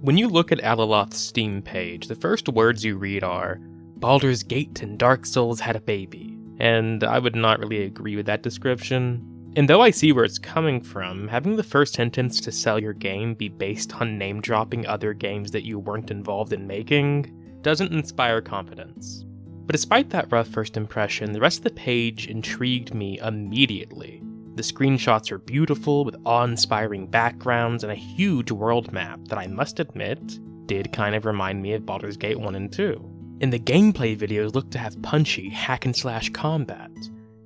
When you look at Alaloth's Steam page, the first words you read are, "Baldur's Gate and Dark Souls had a baby," and I would not really agree with that description. And though I see where it's coming from, having the first sentence to sell your game be based on name-dropping other games that you weren't involved in making doesn't inspire confidence. But despite that rough first impression, the rest of the page intrigued me immediately. The screenshots are beautiful, with awe-inspiring backgrounds and a huge world map that I must admit did kind of remind me of Baldur's Gate 1 and 2. And the gameplay videos look to have punchy hack-and-slash combat,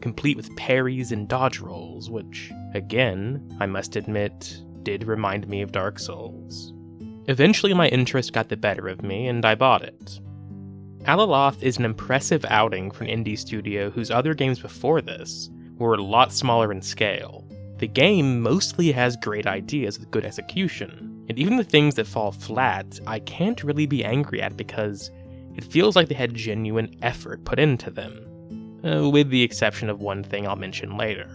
complete with parries and dodge rolls, which, again, I must admit, did remind me of Dark Souls. Eventually my interest got the better of me, and I bought it. Alaloth is an impressive outing for an indie studio whose other games before this were a lot smaller in scale. The game mostly has great ideas with good execution, and even the things that fall flat, I can't really be angry at because it feels like they had genuine effort put into them, with the exception of one thing I'll mention later.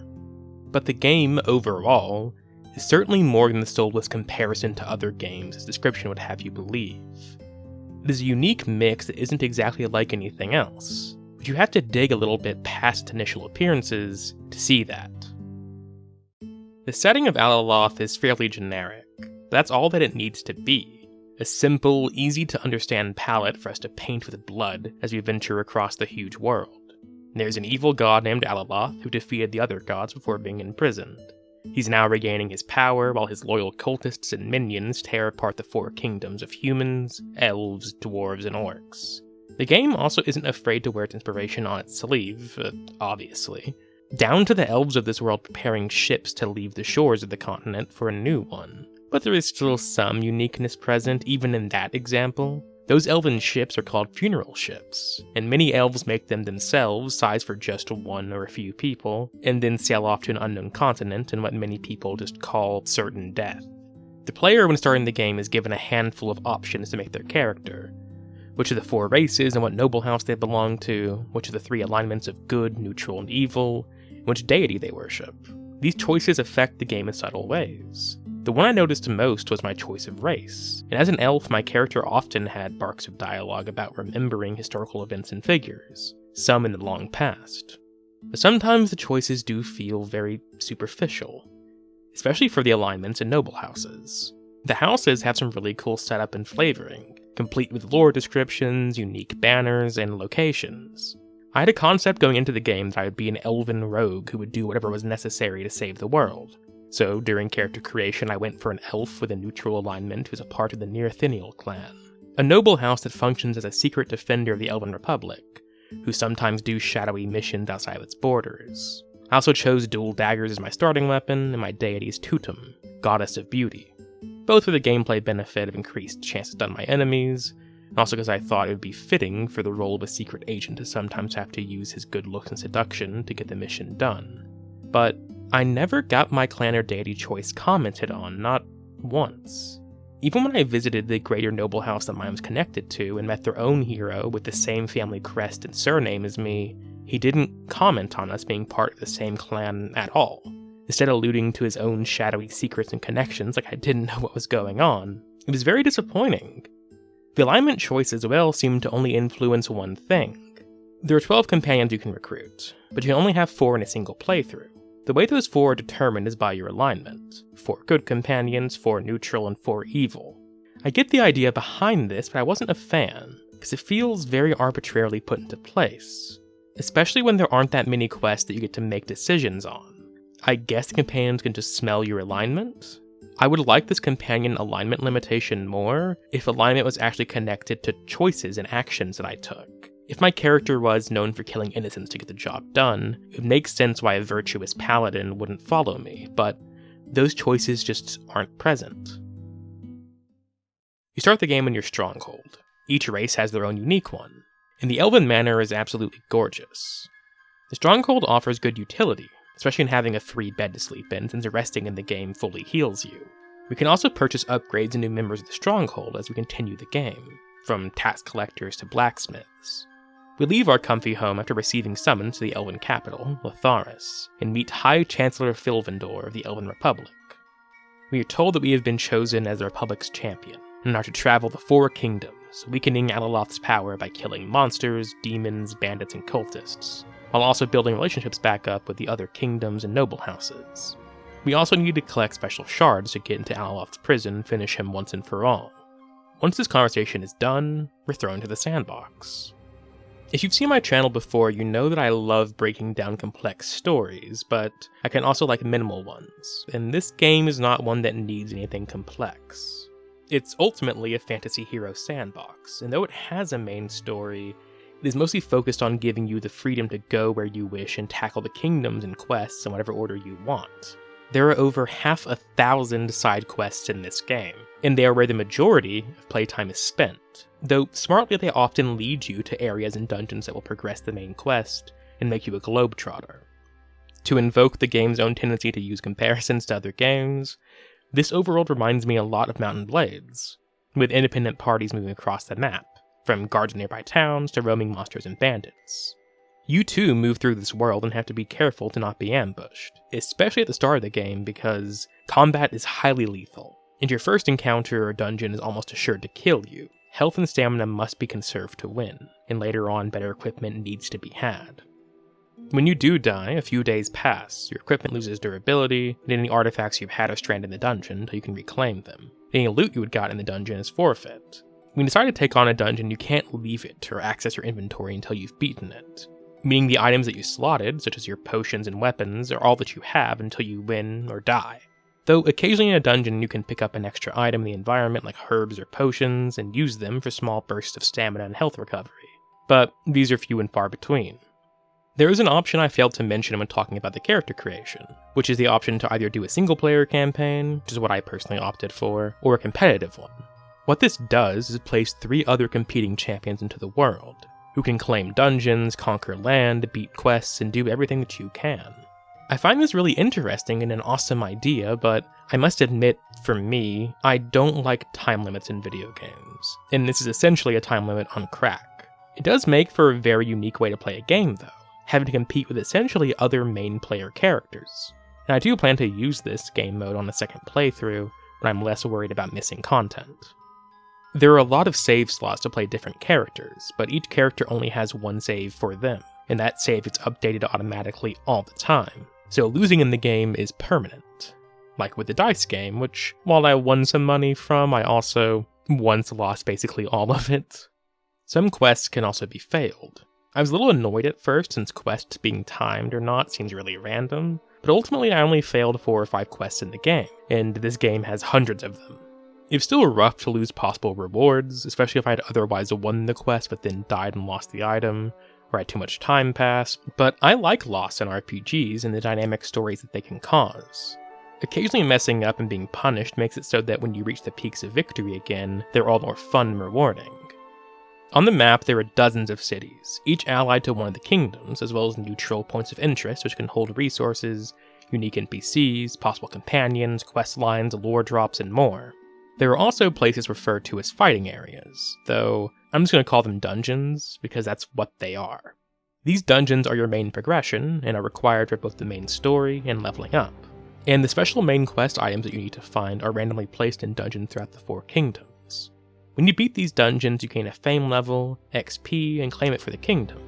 But the game, overall, is certainly more than the soulless comparison to other games its description would have you believe. It is a unique mix that isn't exactly like anything else, but you have to dig a little bit past its initial appearances to see that. The setting of Alaloth is fairly generic, but that's all that it needs to be. A simple, easy-to-understand palette for us to paint with blood as we venture across the huge world. There's an evil god named Alaloth who defeated the other gods before being imprisoned. He's now regaining his power while his loyal cultists and minions tear apart the four kingdoms of humans, elves, dwarves, and orcs. The game also isn't afraid to wear its inspiration on its sleeve, obviously, down to the elves of this world preparing ships to leave the shores of the continent for a new one. But there is still some uniqueness present even in that example. Those elven ships are called funeral ships, and many elves make them themselves, sized for just one or a few people, and then sail off to an unknown continent in what many people just call certain death. The player, when starting the game, is given a handful of options to make their character. Which of the four races and what noble house they belong to, which of the three alignments of good, neutral, and evil, and which deity they worship. These choices affect the game in subtle ways. The one I noticed most was my choice of race, and as an elf, my character often had barks of dialogue about remembering historical events and figures, some in the long past. But sometimes the choices do feel very superficial, especially for the alignments and noble houses. The houses have some really cool setup and flavoring, complete with lore descriptions, unique banners, and locations. I had a concept going into the game that I would be an elven rogue who would do whatever was necessary to save the world. So during character creation I went for an elf with a neutral alignment who's a part of the Nearthinial clan, a noble house that functions as a secret defender of the Elven Republic, who sometimes do shadowy missions outside of its borders. I also chose dual daggers as my starting weapon, and my deity's Tutum, goddess of beauty, both for the gameplay benefit of increased chances done my enemies, and also because I thought it would be fitting for the role of a secret agent to sometimes have to use his good looks and seduction to get the mission done. But I never got my clan or deity choice commented on, not once. Even when I visited the greater noble house that mine was connected to and met their own hero with the same family crest and surname as me, he didn't comment on us being part of the same clan at all, instead alluding to his own shadowy secrets and connections like I didn't know what was going on. It was very disappointing. The alignment choice as well seemed to only influence one thing. There are 12 companions you can recruit, but you can only have 4 in a single playthrough. The way those 4 are determined is by your alignment. 4 good companions, 4 neutral, and 4 evil. I get the idea behind this, but I wasn't a fan, because it feels very arbitrarily put into place, especially when there aren't that many quests that you get to make decisions on. I guess the companions can just smell your alignment? I would like this companion alignment limitation more if alignment was actually connected to choices and actions that I took. If my character was known for killing innocents to get the job done, it would make sense why a virtuous paladin wouldn't follow me, but those choices just aren't present. You start the game in your stronghold. Each race has their own unique one, and the Elven Manor is absolutely gorgeous. The stronghold offers good utility, especially in having a free bed to sleep in, since resting in the game fully heals you. We can also purchase upgrades and new members of the stronghold as we continue the game, from tax collectors to blacksmiths. We leave our comfy home after receiving summons to the Elven capital, Lotharis, and meet High Chancellor Filvendor of the Elven Republic. We are told that we have been chosen as the Republic's champion, and are to travel the 4 kingdoms, weakening Alaloth's power by killing monsters, demons, bandits, and cultists, while also building relationships back up with the other kingdoms and noble houses. We also need to collect special shards to get into Alaloth's prison and finish him once and for all. Once this conversation is done, we're thrown to the Sandbox. If you've seen my channel before, you know that I love breaking down complex stories, but I can also like minimal ones, and this game is not one that needs anything complex. It's ultimately a fantasy hero sandbox, and though it has a main story, it is mostly focused on giving you the freedom to go where you wish and tackle the kingdoms and quests in whatever order you want. There are over 1,000 side quests in this game, and they are where the majority of playtime is spent, though smartly they often lead you to areas and dungeons that will progress the main quest and make you a globetrotter. To invoke the game's own tendency to use comparisons to other games, this overworld reminds me a lot of Mountain Blades, with independent parties moving across the map, from guards in nearby towns to roaming monsters and bandits. You too move through this world and have to be careful to not be ambushed, especially at the start of the game because combat is highly lethal, and your first encounter or dungeon is almost assured to kill you. Health and stamina must be conserved to win, and later on better equipment needs to be had. When you do die, a few days pass, your equipment loses durability, and any artifacts you've had are stranded in the dungeon until you can reclaim them. Any loot you had got in the dungeon is forfeit. When you decide to take on a dungeon, you can't leave it or access your inventory until you've beaten it, meaning the items that you slotted, such as your potions and weapons, are all that you have until you win or die. Though occasionally in a dungeon you can pick up an extra item in the environment like herbs or potions and use them for small bursts of stamina and health recovery, but these are few and far between. There is an option I failed to mention when talking about the character creation, which is the option to either do a single player campaign, which is what I personally opted for, or a competitive one. What this does is place 3 other competing champions into the world, who can claim dungeons, conquer land, beat quests, and do everything that you can. I find this really interesting and an awesome idea, but I must admit, for me, I don't like time limits in video games, and this is essentially a time limit on crack. It does make for a very unique way to play a game though, having to compete with essentially other main player characters, and I do plan to use this game mode on a second playthrough when I'm less worried about missing content. There are a lot of save slots to play different characters, but each character only has one save for them, and that save is updated automatically all the time, so losing in the game is permanent. Like with the dice game, which, while I won some money from, I also once lost basically all of it. Some quests can also be failed. I was a little annoyed at first since quests being timed or not seems really random, but ultimately I only failed 4 or 5 quests in the game, and this game has hundreds of them. It was still rough to lose possible rewards, especially if I had otherwise won the quest but then died and lost the item, or had too much time pass, but I like loss in RPGs and the dynamic stories that they can cause. Occasionally messing up and being punished makes it so that when you reach the peaks of victory again, they're all more fun and rewarding. On the map, there are dozens of cities, each allied to one of the kingdoms, as well as neutral points of interest which can hold resources, unique NPCs, possible companions, quest lines, lore drops, and more. There are also places referred to as fighting areas, though I'm just going to call them dungeons because that's what they are. These dungeons are your main progression and are required for both the main story and leveling up. And the special main quest items that you need to find are randomly placed in dungeons throughout the 4 kingdoms. When you beat these dungeons, you gain a fame level, XP, and claim it for the kingdom,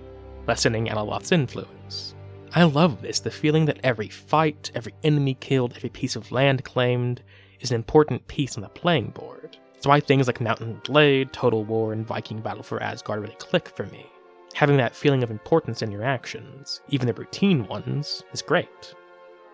lessening Alaloth's influence. I love this, the feeling that every fight, every enemy killed, every piece of land claimed is an important piece on the playing board. That's why things like Mountain Blade, Total War, and Viking Battle for Asgard really click for me. Having that feeling of importance in your actions, even the routine ones, is great.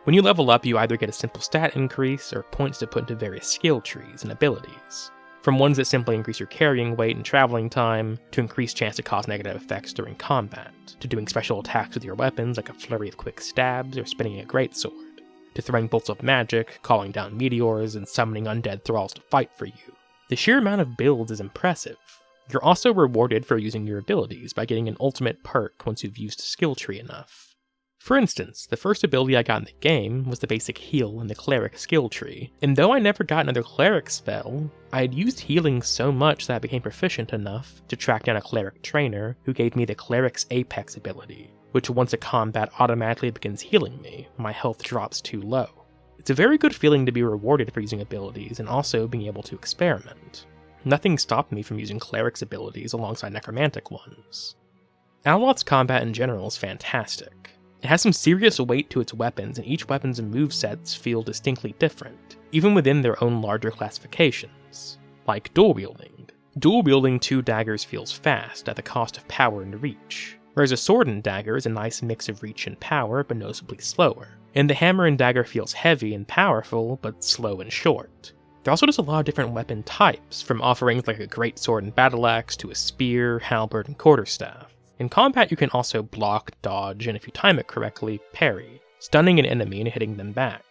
When you level up, you either get a simple stat increase or points to put into various skill trees and abilities. From ones that simply increase your carrying weight and traveling time, to increased chance to cause negative effects during combat, to doing special attacks with your weapons like a flurry of quick stabs or spinning a greatsword, to throwing bolts of magic, calling down meteors, and summoning undead thralls to fight for you. The sheer amount of builds is impressive. You're also rewarded for using your abilities by getting an ultimate perk once you've used a skill tree enough. For instance, the first ability I got in the game was the basic heal in the cleric skill tree, and though I never got another cleric spell, I had used healing so much that I became proficient enough to track down a cleric trainer who gave me the cleric's apex ability, which once a combat automatically begins healing me when my health drops too low. It's a very good feeling to be rewarded for using abilities and also being able to experiment. nothing stopped me from using cleric's abilities alongside necromantic ones. Alaloth's combat in general is fantastic. It has some serious weight to its weapons, and each weapon's movesets feel distinctly different, even within their own larger classifications. Like dual wielding. Dual wielding 2 daggers feels fast, at the cost of power and reach, whereas a sword and dagger is a nice mix of reach and power, but noticeably slower. And the hammer and dagger feels heavy and powerful, but slow and short. There are also just a lot of different weapon types, from offerings like a great sword and battle axe to a spear, halberd, and quarterstaff. In combat, you can also block, dodge, and if you time it correctly, parry, stunning an enemy and hitting them back.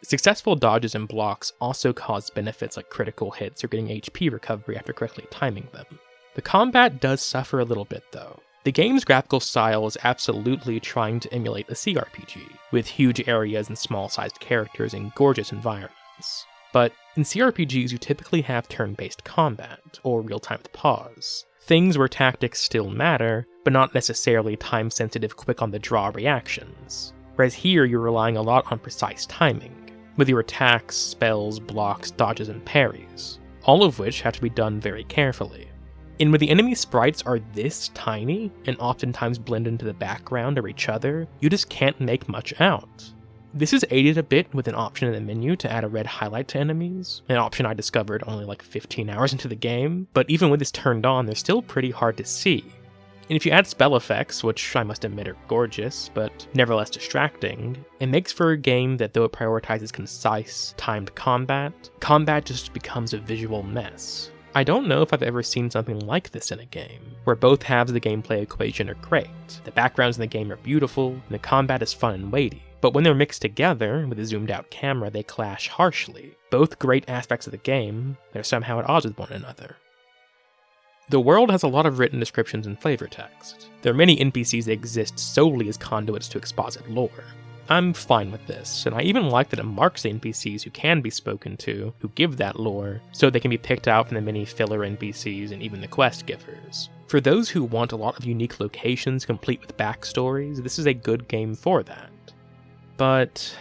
Successful dodges and blocks also cause benefits like critical hits or getting HP recovery after correctly timing them. The combat does suffer a little bit though. The game's graphical style is absolutely trying to emulate a CRPG, with huge areas and small-sized characters and gorgeous environments. But in CRPGs you typically have turn-based combat, or real-time with pause. Things where tactics still matter, but not necessarily time-sensitive quick-on-the-draw reactions. Whereas here you're relying a lot on precise timing, with your attacks, spells, blocks, dodges, and parries, all of which have to be done very carefully. And when the enemy sprites are this tiny, and oftentimes blend into the background or each other, you just can't make much out. This is aided a bit with an option in the menu to add a red highlight to enemies, an option I discovered only like 15 hours into the game, but even with this turned on, they're still pretty hard to see. And if you add spell effects, which I must admit are gorgeous, but nevertheless distracting, it makes for a game that though it prioritizes concise, timed combat just becomes a visual mess. I don't know if I've ever seen something like this in a game, where both halves of the gameplay equation are great, the backgrounds in the game are beautiful, and the combat is fun and weighty. But when they're mixed together, with a zoomed out camera, they clash harshly. Both great aspects of the game, they're somehow at odds with one another. The world has a lot of written descriptions and flavor text. There are many NPCs that exist solely as conduits to exposit lore. I'm fine with this, and I even like that it marks the NPCs who can be spoken to, who give that lore, so they can be picked out from the many filler NPCs and even the quest givers. For those who want a lot of unique locations complete with backstories, this is a good game for that. But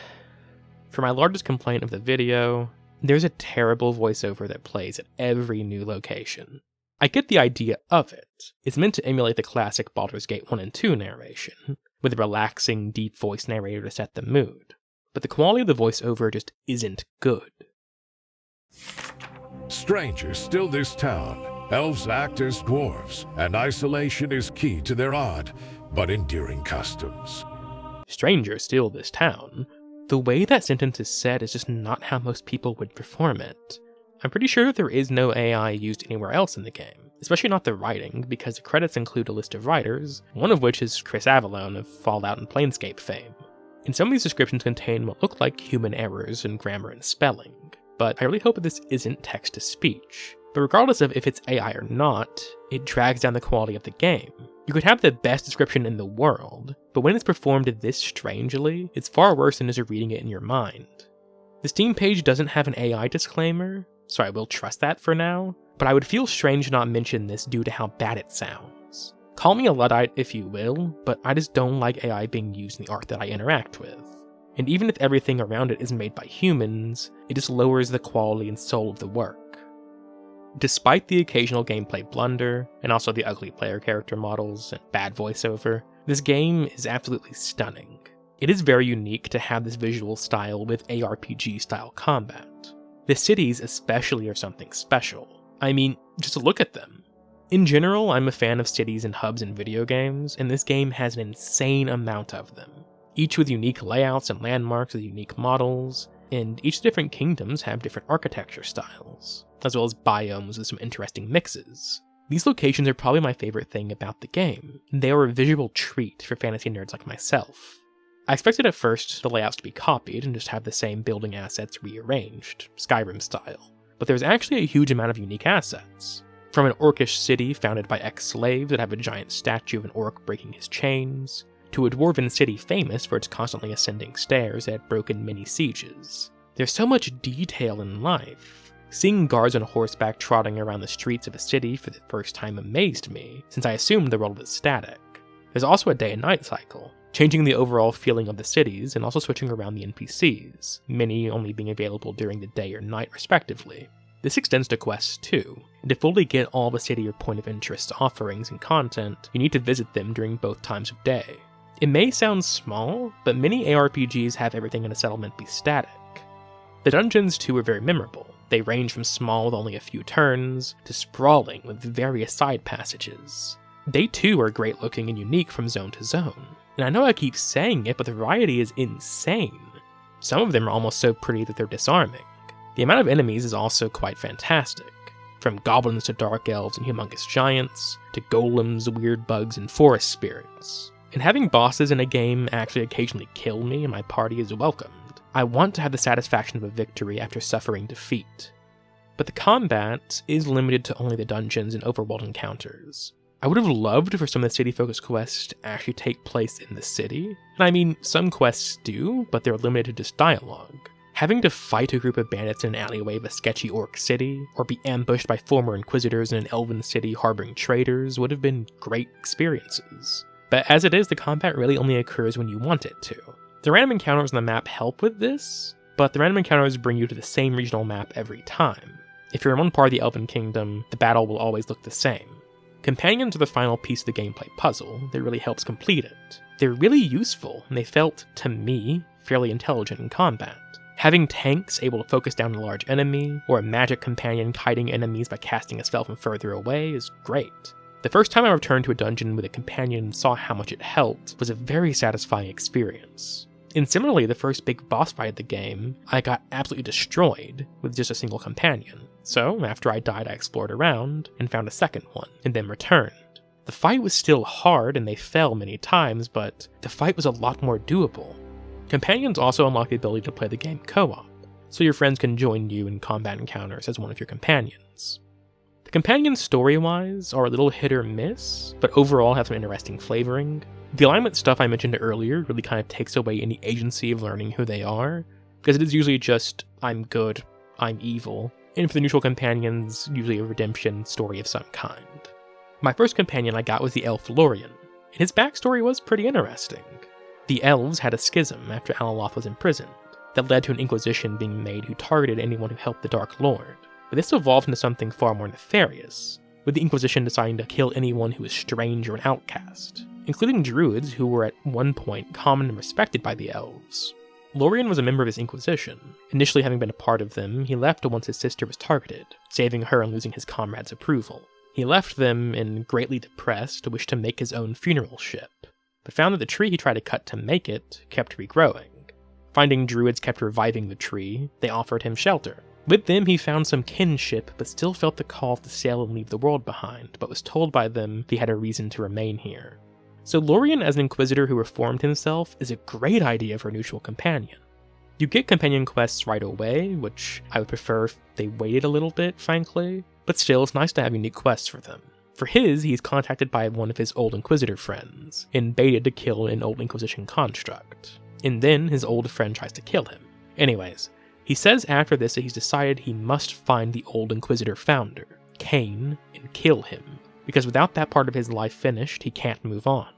for my largest complaint of the video, there's a terrible voiceover that plays at every new location. I get the idea of it. It's meant to emulate the classic Baldur's Gate 1 and 2 narration, with a relaxing, deep voice narrator to set the mood. But the quality of the voiceover just isn't good. Strangers still this town. Elves act as dwarves, and isolation is key to their odd but endearing customs. Strangers steal this town. The way that sentence is said is just not how most people would perform it. I'm pretty sure that there is no AI used anywhere else in the game, especially not the writing, because the credits include a list of writers, one of which is Chris Avellone of Fallout and Planescape fame. And some of these descriptions contain what look like human errors in grammar and spelling, but I really hope that this isn't text-to-speech. But regardless of if it's AI or not, it drags down the quality of the game. You could have the best description in the world, but when it's performed this strangely, it's far worse than just reading it in your mind. The Steam page doesn't have an AI disclaimer, so I will trust that for now, but I would feel strange to not mention this due to how bad it sounds. Call me a Luddite if you will, but I just don't like AI being used in the art that I interact with. And even if everything around it is made by humans, it just lowers the quality and soul of the work. Despite the occasional gameplay blunder, and also the ugly player character models and bad voiceover, this game is absolutely stunning. It is very unique to have this visual style with ARPG style combat. The cities especially are something special. I mean, just look at them. In general, I'm a fan of cities and hubs in video games, and this game has an insane amount of them. Each with unique layouts and landmarks with unique models, and each different kingdoms have different architecture styles, as well as biomes with some interesting mixes. These locations are probably my favorite thing about the game. They are a visual treat for fantasy nerds like myself. I expected at first the layouts to be copied and just have the same building assets rearranged, Skyrim style, but there's actually a huge amount of unique assets. From an orcish city founded by ex-slaves that have a giant statue of an orc breaking his chains, to a dwarven city famous for its constantly ascending stairs that had broken many sieges. There's so much detail in life. Seeing guards on horseback trotting around the streets of a city for the first time amazed me, since I assumed the world was static. There's also a day and night cycle, changing the overall feeling of the cities and also switching around the NPCs, many only being available during the day or night respectively. This extends to quests too, and to fully get all the city or point of interest offerings and content, you need to visit them during both times of day. It may sound small, but many ARPGs have everything in a settlement be static. The dungeons too are very memorable. They range from small with only a few turns, to sprawling with various side passages. They too are great looking and unique from zone to zone. And I know I keep saying it, but the variety is insane. Some of them are almost so pretty that they're disarming. The amount of enemies is also quite fantastic. From goblins to dark elves and humongous giants, to golems, weird bugs, and forest spirits. And having bosses in a game actually occasionally kill me and my party is welcomed. I want to have the satisfaction of a victory after suffering defeat. But the combat is limited to only the dungeons and overworld encounters. I would have loved for some of the city-focused quests to actually take place in the city. And I mean, some quests do, but they're limited to just dialogue. Having to fight a group of bandits in an alleyway of a sketchy orc city, or be ambushed by former inquisitors in an elven city harboring traitors would have been great experiences. But as it is, the combat really only occurs when you want it to. The random encounters on the map help with this, but the random encounters bring you to the same regional map every time. If you're in one part of the Elven Kingdom, the battle will always look the same. Companions are the final piece of the gameplay puzzle that really helps complete it. They're really useful, and they felt, to me, fairly intelligent in combat. Having tanks able to focus down a large enemy, or a magic companion kiting enemies by casting a spell from further away is great. The first time I returned to a dungeon with a companion and saw how much it helped was a very satisfying experience. And similarly, the first big boss fight of the game, I got absolutely destroyed with just a single companion. So, after I died, I explored around and found a second one, and then returned. The fight was still hard and they fell many times, but the fight was a lot more doable. Companions also unlock the ability to play the game co-op, so your friends can join you in combat encounters as one of your companions. The companions story-wise are a little hit or miss, but overall have some interesting flavoring. The alignment stuff I mentioned earlier really kind of takes away any agency of learning who they are, because it is usually just, I'm good, I'm evil, and for the neutral companions, usually a redemption story of some kind. My first companion I got was the elf Lorien, and his backstory was pretty interesting. The elves had a schism after Alaloth was imprisoned, that led to an inquisition being made who targeted anyone who helped the Dark Lord. But this evolved into something far more nefarious, with the Inquisition deciding to kill anyone who was strange or an outcast, including druids who were at one point common and respected by the elves. Lorien was a member of this Inquisition. Initially having been a part of them, he left once his sister was targeted, saving her and losing his comrades' approval. He left them and, greatly depressed, wished to make his own funeral ship, but found that the tree he tried to cut to make it kept regrowing. Finding druids kept reviving the tree, they offered him shelter. With them, he found some kinship, but still felt the call to sail and leave the world behind, but was told by them he had a reason to remain here. So Lorien as an inquisitor who reformed himself is a great idea for a neutral companion. You get companion quests right away, which I would prefer if they waited a little bit, frankly, but still it's nice to have unique quests for them. For his, he's contacted by one of his old Inquisitor friends, and baited to kill an old Inquisition construct. And then his old friend tries to kill him. Anyways, he says after this that he's decided he must find the old Inquisitor founder, Cain, and kill him, because without that part of his life finished, he can't move on.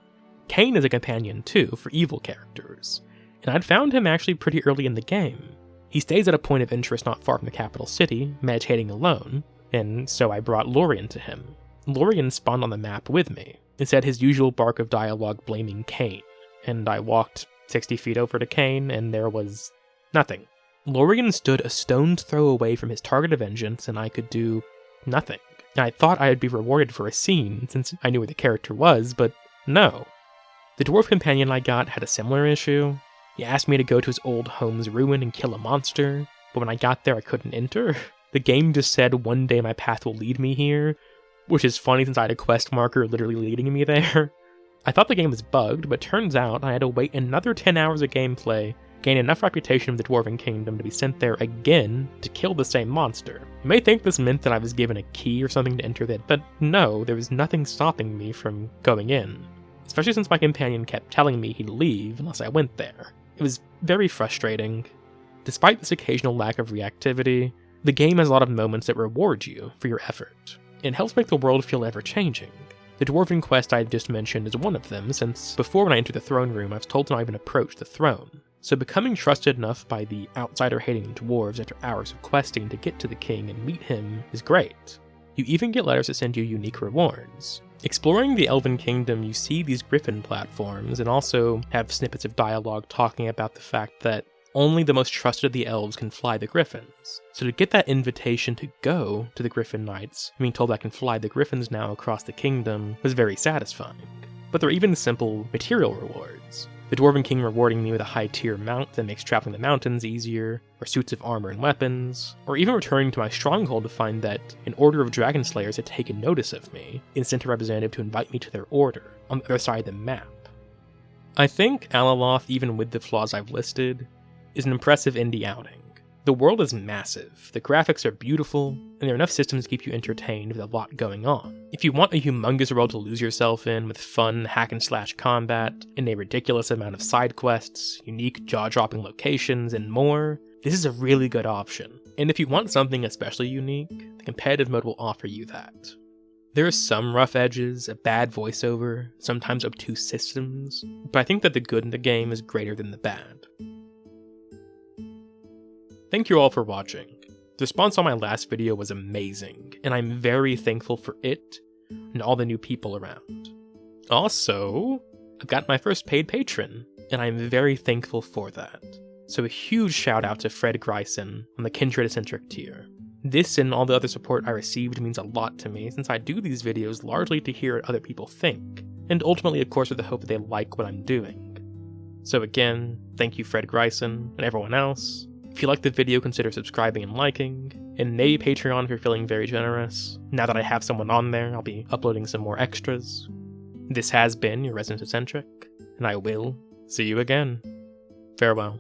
Cain is a companion too for evil characters, and I'd found him actually pretty early in the game. He stays at a point of interest not far from the capital city, meditating alone, and so I brought Lorien to him. Lorien spawned on the map with me, and said his usual bark of dialogue blaming Cain, and I walked 60 feet over to Cain, and there was nothing. Lorien stood a stone's throw away from his target of vengeance, and I could do nothing. And I thought I would be rewarded for a scene, since I knew where the character was, but no. The dwarf companion I got had a similar issue. He asked me to go to his old home's ruin and kill a monster, but when I got there I couldn't enter. The game just said one day my path will lead me here, which is funny since I had a quest marker literally leading me there. I thought the game was bugged, but turns out I had to wait another 10 hours of gameplay, gain enough reputation of the Dwarven Kingdom to be sent there again to kill the same monster. You may think this meant that I was given a key or something to enter that, but no, there was nothing stopping me from going in. Especially since my companion kept telling me he'd leave unless I went there. It was very frustrating. Despite this occasional lack of reactivity, the game has a lot of moments that reward you for your effort. It helps make the world feel ever-changing. The Dwarven quest I just mentioned is one of them, since before when I entered the throne room I was told to not even approach the throne. So becoming trusted enough by the outsider-hating dwarves after hours of questing to get to the king and meet him is great. You even get letters that send you unique rewards. Exploring the Elven Kingdom, you see these griffin platforms and also have snippets of dialogue talking about the fact that only the most trusted of the elves can fly the griffins. So to get that invitation to go to the Griffin Knights, being told I can fly the griffins now across the kingdom, was very satisfying. But there are even simple material rewards. The Dwarven King rewarding me with a high-tier mount that makes traveling the mountains easier, or suits of armor and weapons, or even returning to my stronghold to find that an order of dragon slayers had taken notice of me and sent a representative to invite me to their order on the other side of the map. I think Alaloth, even with the flaws I've listed, is an impressive indie outing. The world is massive, the graphics are beautiful, and there are enough systems to keep you entertained with a lot going on. If you want a humongous world to lose yourself in with fun hack-and-slash combat, and a ridiculous amount of side quests, unique jaw-dropping locations, and more, this is a really good option. And if you want something especially unique, the competitive mode will offer you that. There are some rough edges, a bad voiceover, sometimes obtuse systems, but I think that the good in the game is greater than the bad. Thank you all for watching. The response on my last video was amazing, and I'm very thankful for it and all the new people around. Also, I've got my first paid patron, and I'm very thankful for that. So a huge shout out to Fred Greisen on the Kindred-centric tier. This and all the other support I received means a lot to me, since I do these videos largely to hear what other people think, and ultimately of course with the hope that they like what I'm doing. So again, thank you Fred Greisen and everyone else. If you liked the video, consider subscribing and liking, and maybe Patreon if you're feeling very generous. Now that I have someone on there, I'll be uploading some more extras. This has been your Resident Eccentric, and I will see you again. Farewell.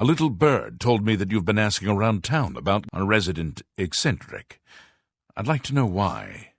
A little bird told me that you've been asking around town about a resident eccentric. I'd like to know why.